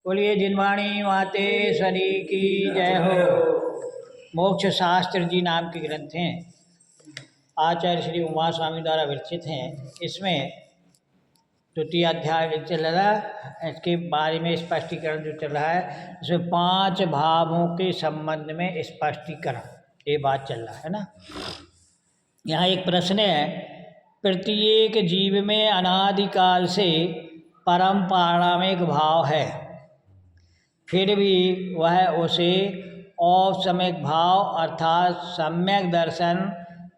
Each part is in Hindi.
बोलिए जिनवाणी मातेश्वरी की जय हो। मोक्ष शास्त्र जी नाम के ग्रंथ हैं, आचार्य श्री उमा स्वामी द्वारा विरचित हैं। इसमें द्वितीय अध्याय चल रहा है, इसके बारे में स्पष्टीकरण जो चल रहा है, इसमें 5 भावों के संबंध में स्पष्टीकरण ये बात चल रहा है ना। यहाँ एक प्रश्न है, प्रत्येक जीव में अनादिकाल से परम पारमिक भाव है, फिर भी वह उसे औपसमिक भाव अर्थात सम्यक दर्शन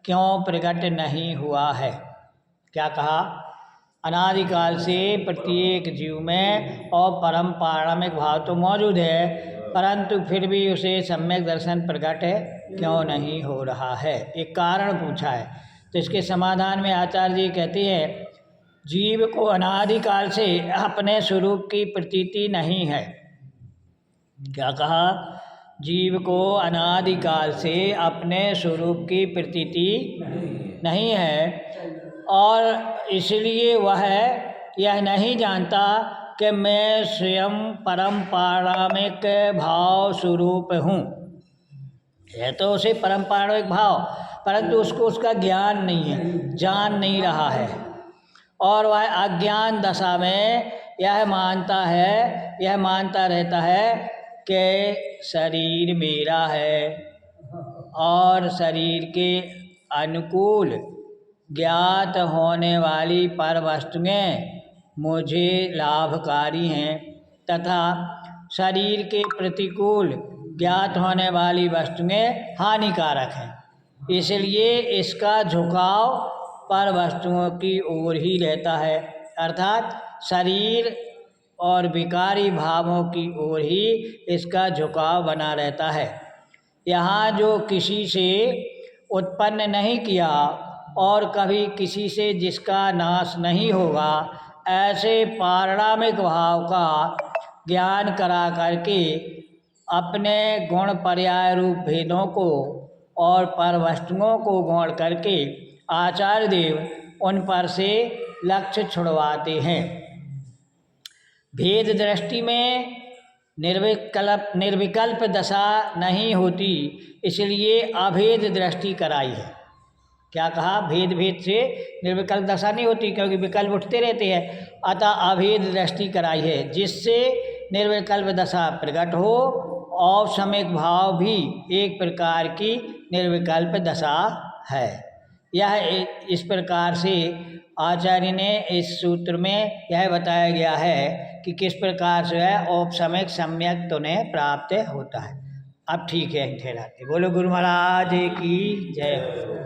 क्यों प्रकट नहीं हुआ है। क्या कहा? अनादिकाल से प्रत्येक जीव में और परम पारमिक भाव तो मौजूद है, परंतु फिर भी उसे सम्यक दर्शन प्रकट क्यों नहीं हो रहा है। एक कारण पूछा है, तो इसके समाधान में आचार्य जी कहते हैं, जीव को अनादिकाल से अपने स्वरूप की प्रतीति नहीं है। क्या कहा? जीव को अनादिकाल से अपने स्वरूप की प्रतीति नहीं है और इसलिए वह यह नहीं जानता कि मैं स्वयं परम पारमिक भाव स्वरूप हूँ। है तो उसे परम पारमिक भाव, परंतु उसको उसका ज्ञान नहीं है, जान नहीं रहा है, और वह अज्ञान दशा में यह मानता रहता है कि शरीर मेरा है और शरीर के अनुकूल ज्ञात होने वाली पर वस्तुएं मुझे लाभकारी हैं तथा शरीर के प्रतिकूल ज्ञात होने वाली वस्तुएं हानिकारक हैं। इसलिए इसका झुकाव पर वस्तुओं की ओर ही रहता है, अर्थात शरीर और विकारी भावों की ओर ही इसका झुकाव बना रहता है। यहाँ जो किसी से उत्पन्न नहीं किया और कभी किसी से जिसका नाश नहीं होगा, ऐसे पारणामिक भाव का ज्ञान करा करके अपने गुण पर्याय रूप भेदों को और पर वस्तुओं को गौण करके आचार्य देव उन पर से लक्ष्य छुड़वाते हैं। भेद दृष्टि में निर्विकल्प दशा नहीं होती, इसलिए अभेद दृष्टि कराई है। क्या कहा? भेद से निर्विकल्प दशा नहीं होती, क्योंकि विकल्प उठते रहते हैं, अतः अभेद दृष्टि कराई है, जिससे निर्विकल्प दशा प्रकट हो। औपसमिक भाव भी एक प्रकार की निर्विकल्प दशा है। यह इस प्रकार से आचार्य ने इस सूत्र में यह बताया गया है कि किस प्रकार से है औपसमिक सम्यक तुन्हें प्राप्त होता है। अब ठीक है, ठहराते। बोलो गुरु महाराज की जय हो।